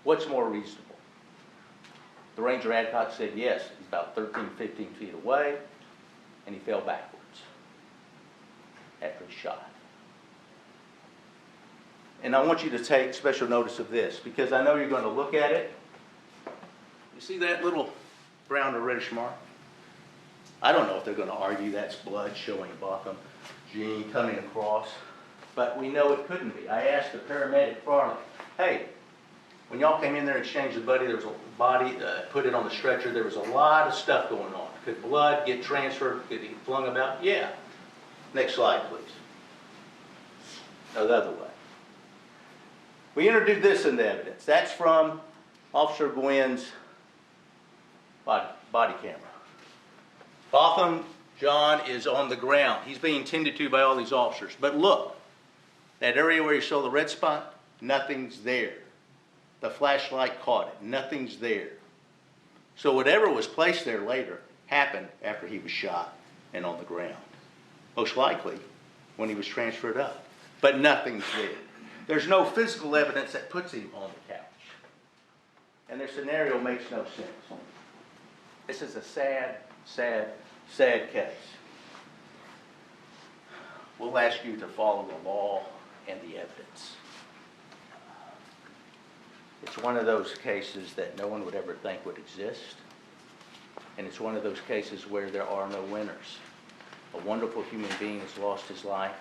Speaker 1: What's more reasonable? The Ranger Adcock said yes, he's about 13, 15 feet away. and he fell backwards after he shot. And I want you to take special notice of this, because I know you're going to look at it. You see that little brown or reddish mark? I don't know if they're going to argue that's blood showing Botham Jean coming across, but we know it couldn't be. I asked the paramedic, Farley, hey, when y'all came in there and exchanged the body, there was a body, put it on the stretcher, there was a lot of stuff going on. Could blood get transferred, get it flung about? Yeah. Next slide, please. No, the other way. We introduced this into evidence. That's from Officer Gwynn's body camera. Botham John is on the ground. He's being tended to by all these officers. But look, that area where you saw the red spot, nothing's there. The flashlight caught it. Nothing's there. So whatever was placed there later happened after he was shot and on the ground. Most likely when he was transferred up. But nothing's there. There's no physical evidence that puts him on the couch. And their scenario makes no sense. This is a sad, sad, sad case. We'll ask you to follow the law and the evidence. It's one of those cases that no one would ever think would exist. And it's one of those cases where there are no winners. A wonderful human being has lost his life,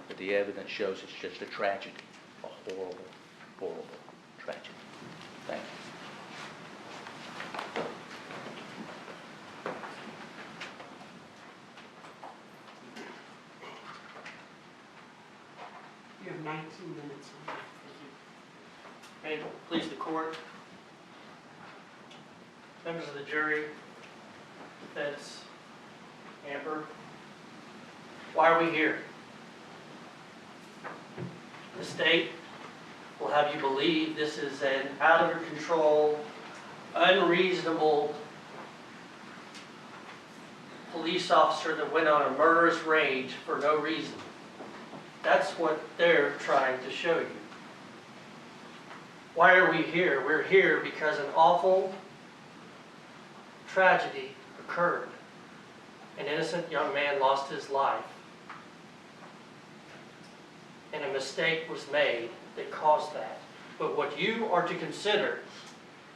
Speaker 1: but the evidence shows it's just a tragedy, a horrible, horrible tragedy. Thank you.
Speaker 2: You have 19 minutes. Thank you. May it please the court, members of the jury, defense, Amber, why are we here? The state will have you believe this is an out of control, unreasonable police officer that went on a murderous rage for no reason. That's what they're trying to show you. Why are we here? We're here because an awful tragedy occurred. An innocent young man lost his life. And a mistake was made that caused that. But what you are to consider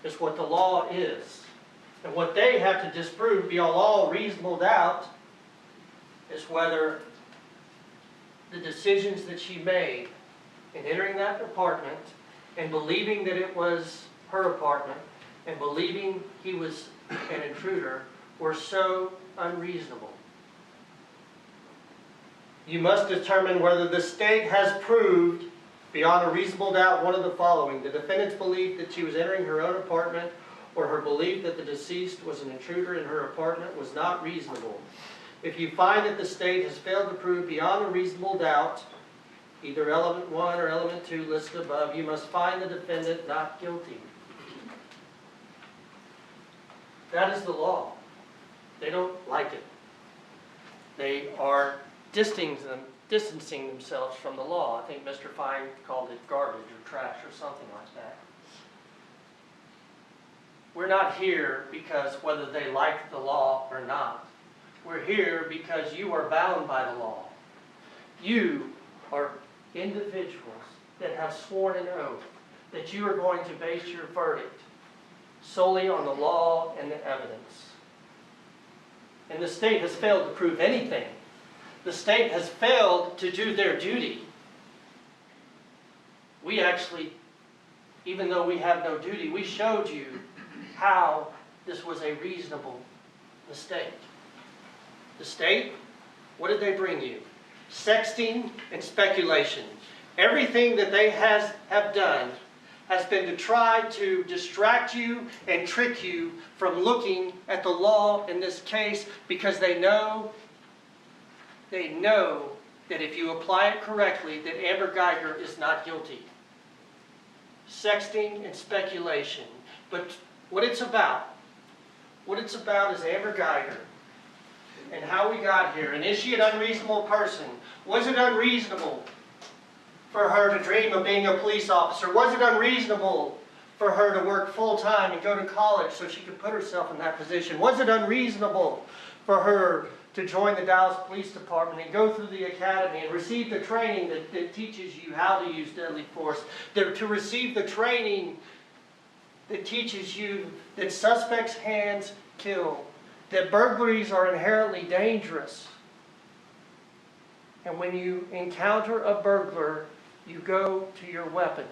Speaker 2: is what the law is. And what they have to disprove beyond all reasonable doubt is whether the decisions that she made in entering that apartment and believing that it was her apartment and believing he was an intruder were so unreasonable. You must determine whether the state has proved beyond a reasonable doubt one of the following: the defendant's belief that she was entering her own apartment or her belief that the deceased was an intruder in her apartment was not reasonable. If you find that the state has failed to prove beyond a reasonable doubt either element 1 or element 2 listed above, you must find the defendant not guilty. That is the law. They don't like it. They are distancing themselves from the law. I think Mr. Fine called it garbage or trash or something like that. We're not here because whether they like the law or not. We're here because you are bound by the law. You are individuals that have sworn an oath that you are going to base your verdict solely on the law and the evidence. And the state has failed to prove anything. The state has failed to do their duty. We actually, even though we have no duty, we showed you how this was a reasonable mistake. The state, what did they bring you? Sexting and speculation. Everything that they have done has been to try to distract you and trick you from looking at the law in this case, because they know that if you apply it correctly, that Amber Guyger is not guilty. Sexting and speculation. But what it's about is Amber Guyger and how we got here. And is she an unreasonable person? Was it unreasonable for her to dream of being a police officer? Was it unreasonable for her to work full-time and go to college so she could put herself in that position? Was it unreasonable for her to join the Dallas Police Department and go through the academy and receive the training that teaches you how to use deadly force, to receive the training that teaches you that suspects' hands kill, that burglaries are inherently dangerous. And when you encounter a burglar, you go to your weapon.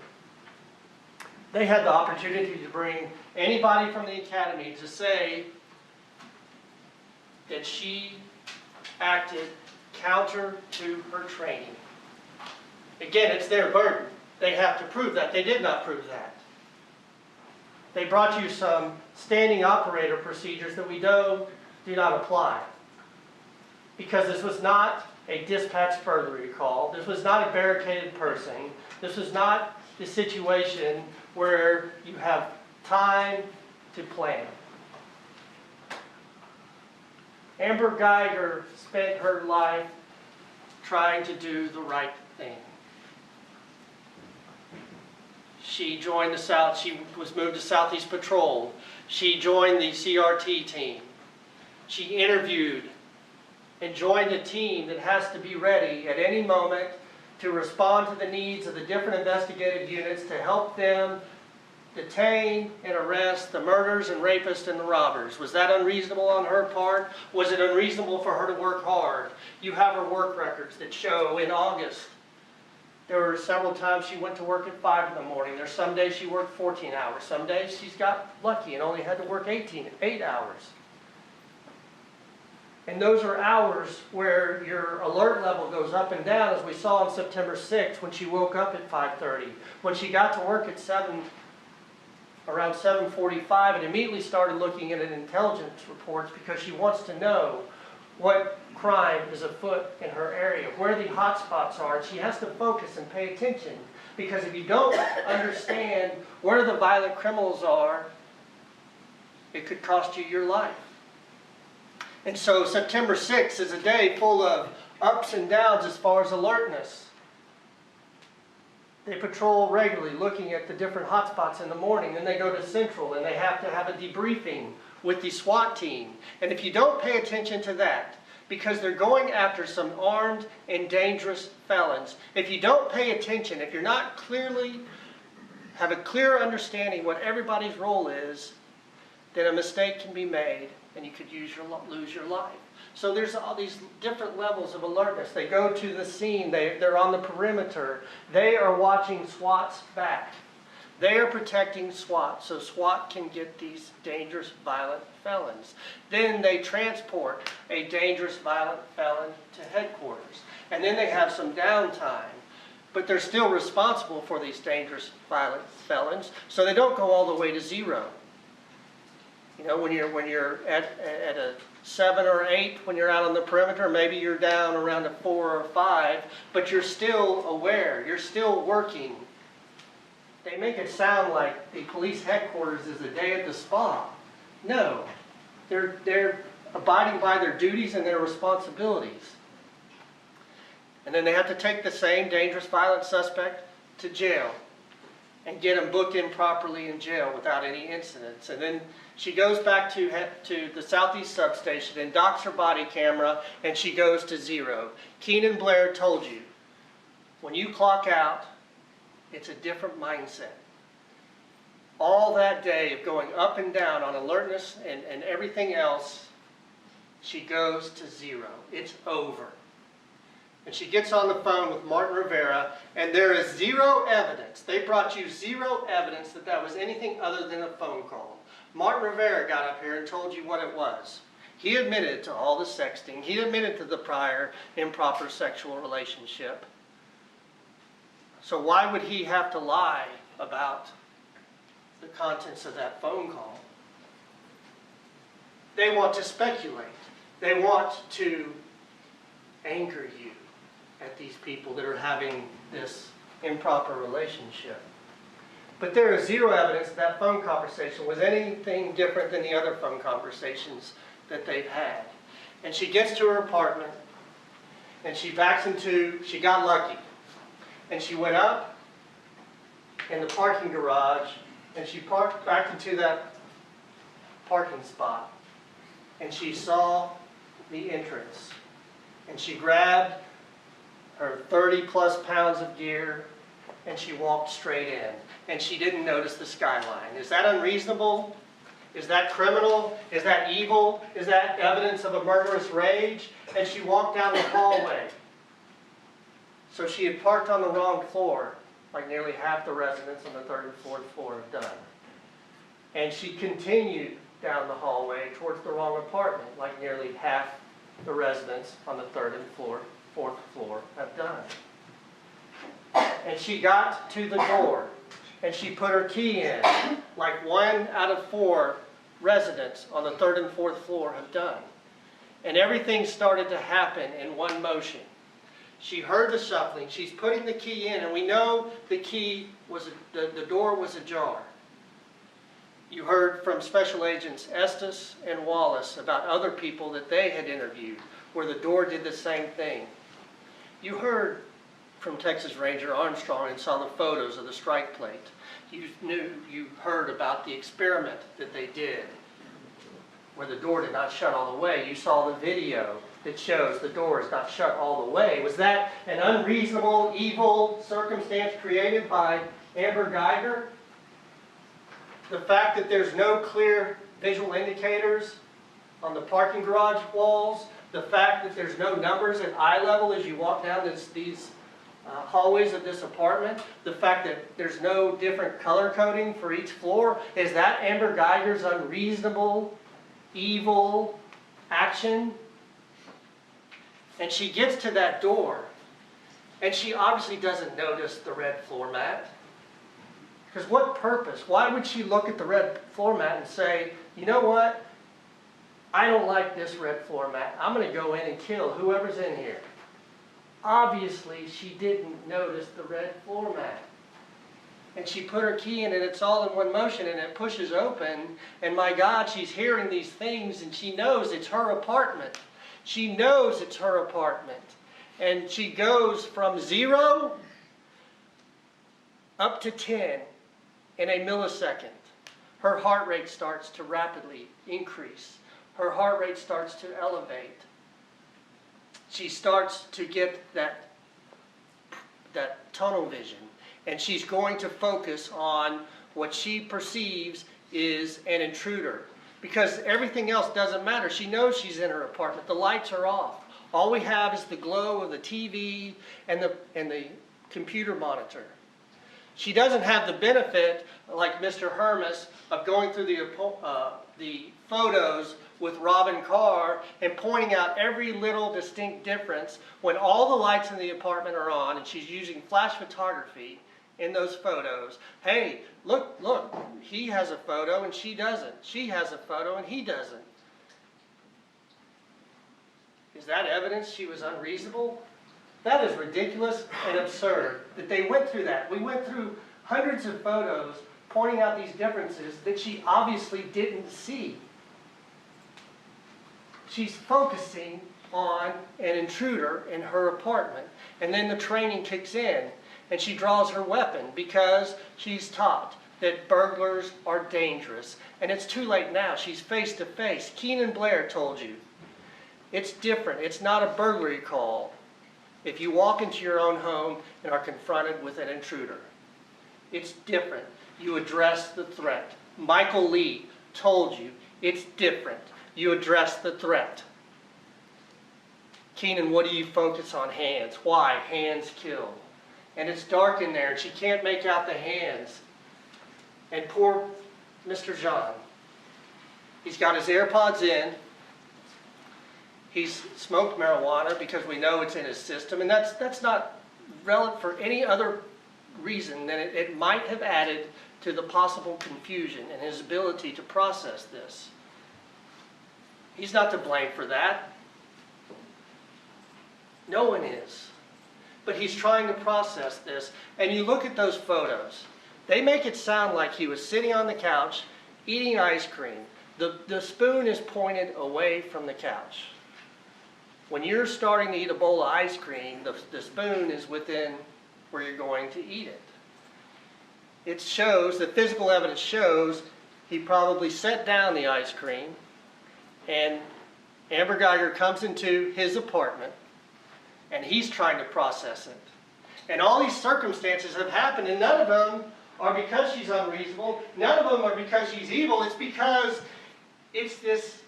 Speaker 2: They had the opportunity to bring anybody from the academy to say that she acted counter to her training. Again, it's their burden. They have to prove that. They did not prove that. They brought you some standing operator procedures that we know do not apply. Because this was not a dispatch burglary call. This was not a barricaded person. This was not the situation where you have time to plan. Amber Guyger spent her life trying to do the right thing. She joined the South. She was moved to Southeast Patrol. She joined the CRT team. She interviewed and joined a team that has to be ready at any moment to respond to the needs of the different investigative units to help them detain and arrest the murderers and rapists and the robbers. Was that unreasonable on her part? Was it unreasonable for her to work hard? You have her work records that show in August there were several times she went to work at 5 in the morning. There's some days she worked 14 hours. Some days she's got lucky and only had to work 8 hours. And those are hours where your alert level goes up and down, as we saw on September 6th when she woke up at 5:30. When she got to work at around 7:45 and immediately started looking at intelligence reports because she wants to know what crime is afoot in her area, where the hot spots are. She has to focus and pay attention, because if you don't understand where the violent criminals are, it could cost you your life. And so September 6th is a day full of ups and downs as far as alertness. They patrol regularly, looking at the different hotspots in the morning. Then they go to Central, and they have to have a debriefing with the SWAT team. And if you don't pay attention to that, because they're going after some armed and dangerous felons, if you don't pay attention, if you're not have a clear understanding what everybody's role is, then a mistake can be made, and you could lose your life. So there's all these different levels of alertness. They go to the scene. They're on the perimeter. They are watching SWAT's back. They are protecting SWAT so SWAT can get these dangerous, violent felons. Then they transport a dangerous, violent felon to headquarters. And then they have some downtime. But they're still responsible for these dangerous, violent felons, so they don't go all the way to zero. You know, when you're at a 7 or 8, when you're out on the perimeter, maybe you're down around a 4 or 5, but you're still aware, you're still working. They make it sound like the police headquarters is a day at the spa. No, they're abiding by their duties and their responsibilities. And then they have to take the same dangerous, violent suspect to jail and get him booked in properly in jail without any incidents. And then she goes back to the Southeast substation and docks her body camera, and she goes to zero. Keenan Blair told you, when you clock out, it's a different mindset. All that day of going up and down on alertness and everything else, she goes to zero. It's over. And she gets on the phone with Martin Rivera, and there is zero evidence. They brought you zero evidence that was anything other than a phone call. Martin Rivera got up here and told you what it was. He admitted to all the sexting. He admitted to the prior improper sexual relationship. So why would he have to lie about the contents of that phone call? They want to speculate. They want to anger you at these people that are having this improper relationship. But there is zero evidence that phone conversation was anything different than the other phone conversations that they've had. And she gets to her apartment, and she backs into, she got lucky. And she went up in the parking garage, and she backed into that parking spot. And she saw the entrance. And she grabbed her 30+ pounds of gear and she walked straight in. And she didn't notice the skyline. Is that unreasonable? Is that criminal? Is that evil? Is that evidence of a murderous rage? And she walked down the hallway. So she had parked on the wrong floor, like nearly half the residents on the 3rd and 4th floor have done. And she continued down the hallway towards the wrong apartment, like nearly half the residents on the 3rd and 4th floor have done. And she got to the door, and she put her key in, like 1 out of 4 residents on the 3rd and 4th floor have done. And everything started to happen in one motion. She heard the shuffling, she's putting the key in, and we know the door was ajar. You heard from Special Agents Estes and Wallace about other people that they had interviewed where the door did the same thing. You heard from Texas Ranger Armstrong and saw the photos of the strike plate. You heard about the experiment that they did where the door did not shut all the way. You saw the video that shows the door is not shut all the way. Was that an unreasonable, evil circumstance created by Amber Guyger? The fact that there's no clear visual indicators on the parking garage walls, the fact that there's no numbers at eye level as you walk down these hallways of this apartment, the fact that there's no different color coding for each floor, is that Amber Guyger's unreasonable, evil action? And she gets to that door, and she obviously doesn't notice the red floor mat. Because what purpose? Why would she look at the red floor mat and say, you know what? I don't like this red floor mat. I'm going to go in and kill whoever's in here. Obviously, she didn't notice the red floor mat. And she put her key in, and it's all in one motion, and it pushes open. And my God, she's hearing these things, and she knows it's her apartment. She knows it's her apartment. And she goes from 0 up to 10 in a millisecond. Her heart rate starts to rapidly increase. Her heart rate starts to elevate. She starts to get that tunnel vision. And she's going to focus on what she perceives is an intruder. Because everything else doesn't matter. She knows she's in her apartment. The lights are off. All we have is the glow of the TV and the computer monitor. She doesn't have the benefit, like Mr. Hermes, of going through the photos with Robin Carr and pointing out every little distinct difference when all the lights in the apartment are on and she's using flash photography in those photos. Hey, look, he has a photo and she doesn't. She has a photo and he doesn't. Is that evidence she was unreasonable? That is ridiculous and absurd that they went through that. We went through hundreds of photos pointing out these differences that she obviously didn't see. She's focusing on an intruder in her apartment. And then the training kicks in and she draws her weapon because she's taught that burglars are dangerous. And it's too late now. She's face to face. Keenan Blair told you. It's different. It's not a burglary call if you walk into your own home and are confronted with an intruder. It's different. You address the threat. Michael Lee told you it's different. You address the threat. Keenan, what do you focus on? Hands. Why? Hands kill. And it's dark in there and she can't make out the hands. And poor Mr. John, he's got his AirPods in. He's smoked marijuana because we know it's in his system, and that's not relevant for any other reason than it might have added to the possible confusion and his ability to process this. He's not to blame for that. No one is. But he's trying to process this, and you look at those photos. They make it sound like he was sitting on the couch eating ice cream. The spoon is pointed away from the couch. When you're starting to eat a bowl of ice cream, the spoon is within where you're going to eat it. It shows, the physical evidence shows, he probably set down the ice cream and Amber Guyger comes into his apartment, and he's trying to process it. And all these circumstances have happened, and none of them are because she's unreasonable. None of them are because she's evil. It's because it's this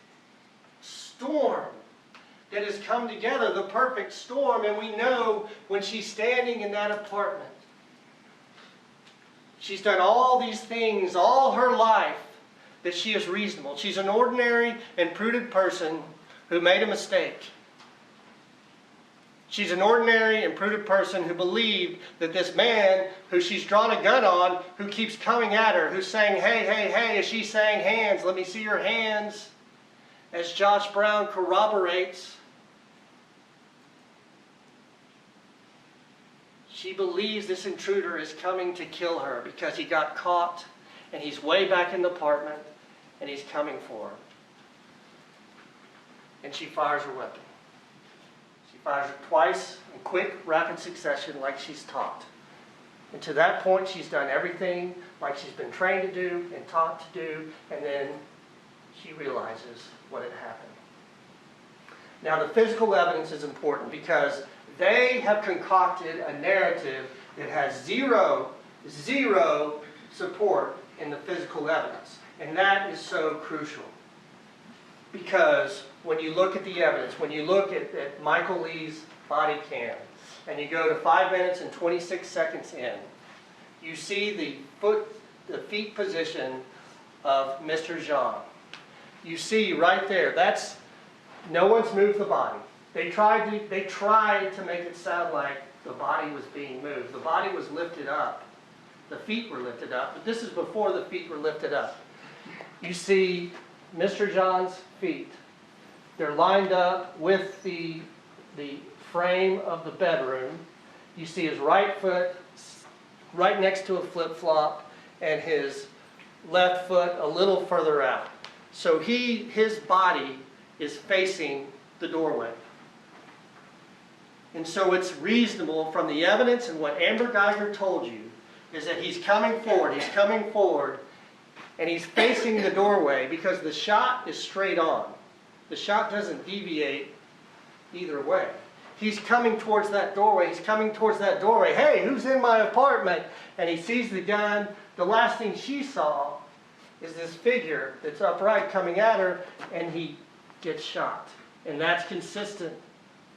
Speaker 2: storm that has come together, the perfect storm, and we know when she's standing in that apartment, she's done all these things all her life that she is reasonable. She's an ordinary and prudent person who made a mistake. She's an ordinary and prudent person who believed that this man who she's drawn a gun on, who keeps coming at her, who's saying, hey, hey, hey, as she's saying, hands, let me see your hands, as Josh Brown corroborates, she believes this intruder is coming to kill her because he got caught and he's way back in the apartment and he's coming for her. And she fires her weapon. She fires it twice in quick, rapid succession like she's taught. And to that point, she's done everything like she's been trained to do and taught to do, and then she realizes what had happened. Now, the physical evidence is important because they have concocted a narrative that has zero support in the physical evidence. And that is so crucial. Because when you look at the evidence, when you look at Michael Lee's body cam, and you go to 5 minutes and 26 seconds in, you see the feet position of Mr. Jean. You see right there, no one's moved the body. They tried to make it sound like the body was being moved. The body was lifted up. The feet were lifted up, but this is before the feet were lifted up. You see Mr. John's feet. They're lined up with the frame of the bedroom. You see his right foot right next to a flip-flop and his left foot a little further out. So his body is facing the doorway. And so it's reasonable from the evidence and what Amber Guyger told you is that he's coming forward, and he's facing the doorway because the shot is straight on. The shot doesn't deviate either way. He's coming towards that doorway. Hey, who's in my apartment? And he sees the gun. The last thing she saw is this figure that's upright coming at her, and he gets shot. And that's consistent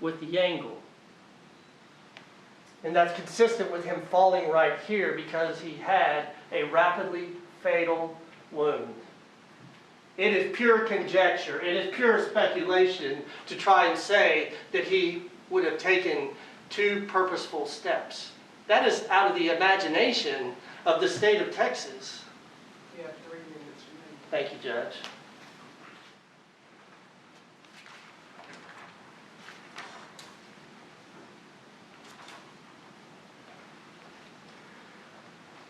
Speaker 2: with the angle. And that's consistent with him falling right here because he had a rapidly fatal wound. It is pure conjecture, it is pure speculation to try and say that he would have taken 2 purposeful steps. That is out of the imagination of the state of Texas.
Speaker 3: Yeah, 3 minutes.
Speaker 2: Thank you, Judge.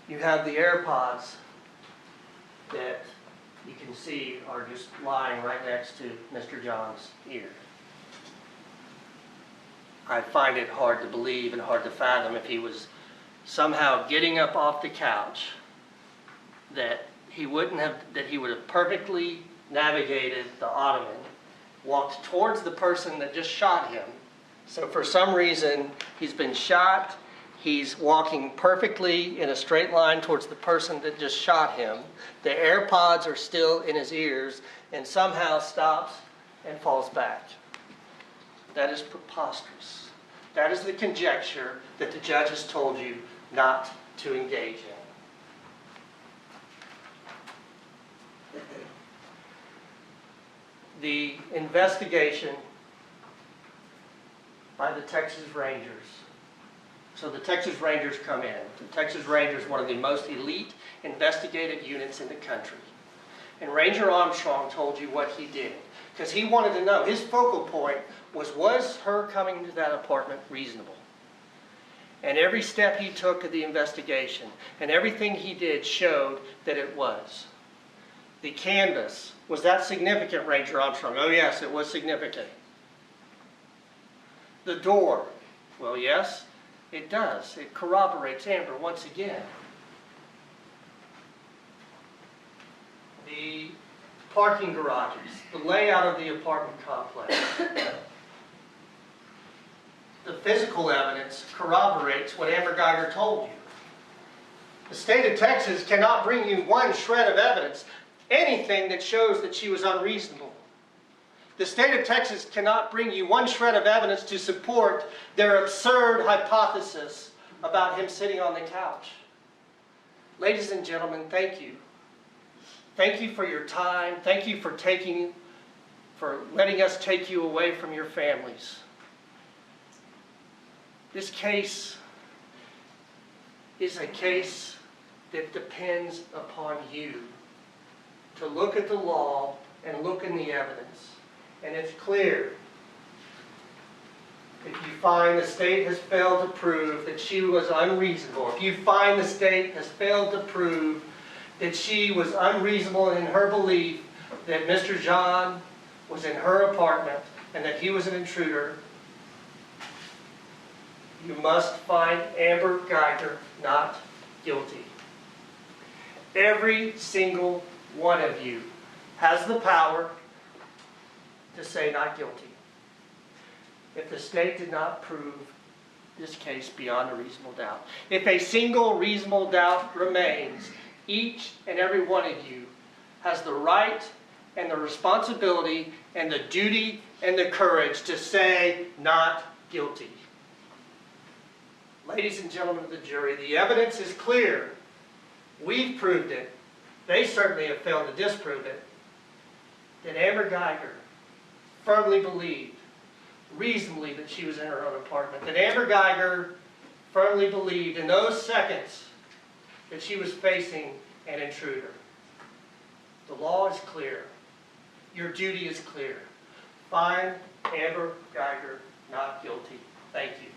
Speaker 2: You have the AirPods that you can see are just lying right next to Mr. John's ear. I find it hard to believe and hard to fathom if he was somehow getting up off the couch that he would have perfectly navigated the ottoman, walked towards the person that just shot him. So for some reason, he's been shot. He's walking perfectly in a straight line towards the person that just shot him. The AirPods are still in his ears and somehow stops and falls back. That is preposterous. That is the conjecture that the judge has told you not to engage in. The investigation by the Texas Rangers. So the Texas Rangers come in. The Texas Rangers, one of the most elite investigative units in the country. And Ranger Armstrong told you what he did. Because he wanted to know, his focal point was her coming to that apartment reasonable? And every step he took of the investigation and everything he did showed that it was. The canvas, was that significant, Ranger Armstrong? Oh yes, it was significant. The door, well yes, it does. It corroborates Amber once again. The parking garages, the layout of the apartment complex. The physical evidence corroborates what Amber Guyger told you. The state of Texas cannot bring you one shred of evidence, anything that shows that she was unreasonable. The state of Texas cannot bring you one shred of evidence to support their absurd hypothesis about him sitting on the couch. Ladies and gentlemen, thank you. Thank you for your time. Thank you for letting us take you away from your families. This case is a case that depends upon you to look at the law and look in the evidence. And it's clear, if you find the state has failed to prove that she was unreasonable, if you find the state has failed to prove that she was unreasonable in her belief that Mr. John was in her apartment and that he was an intruder, you must find Amber Guyger not guilty. Every single one of you has the power to say not guilty if the state did not prove this case beyond a reasonable doubt. If a single reasonable doubt remains, each and every one of you has the right and the responsibility and the duty and the courage to say not guilty. Ladies and gentlemen of the jury, the evidence is clear. We've proved it. They certainly have failed to disprove it. That Amber Guyger firmly believed, reasonably, that she was in her own apartment. That Amber Guyger firmly believed in those seconds that she was facing an intruder. The law is clear. Your duty is clear. Find Amber Guyger not guilty. Thank you.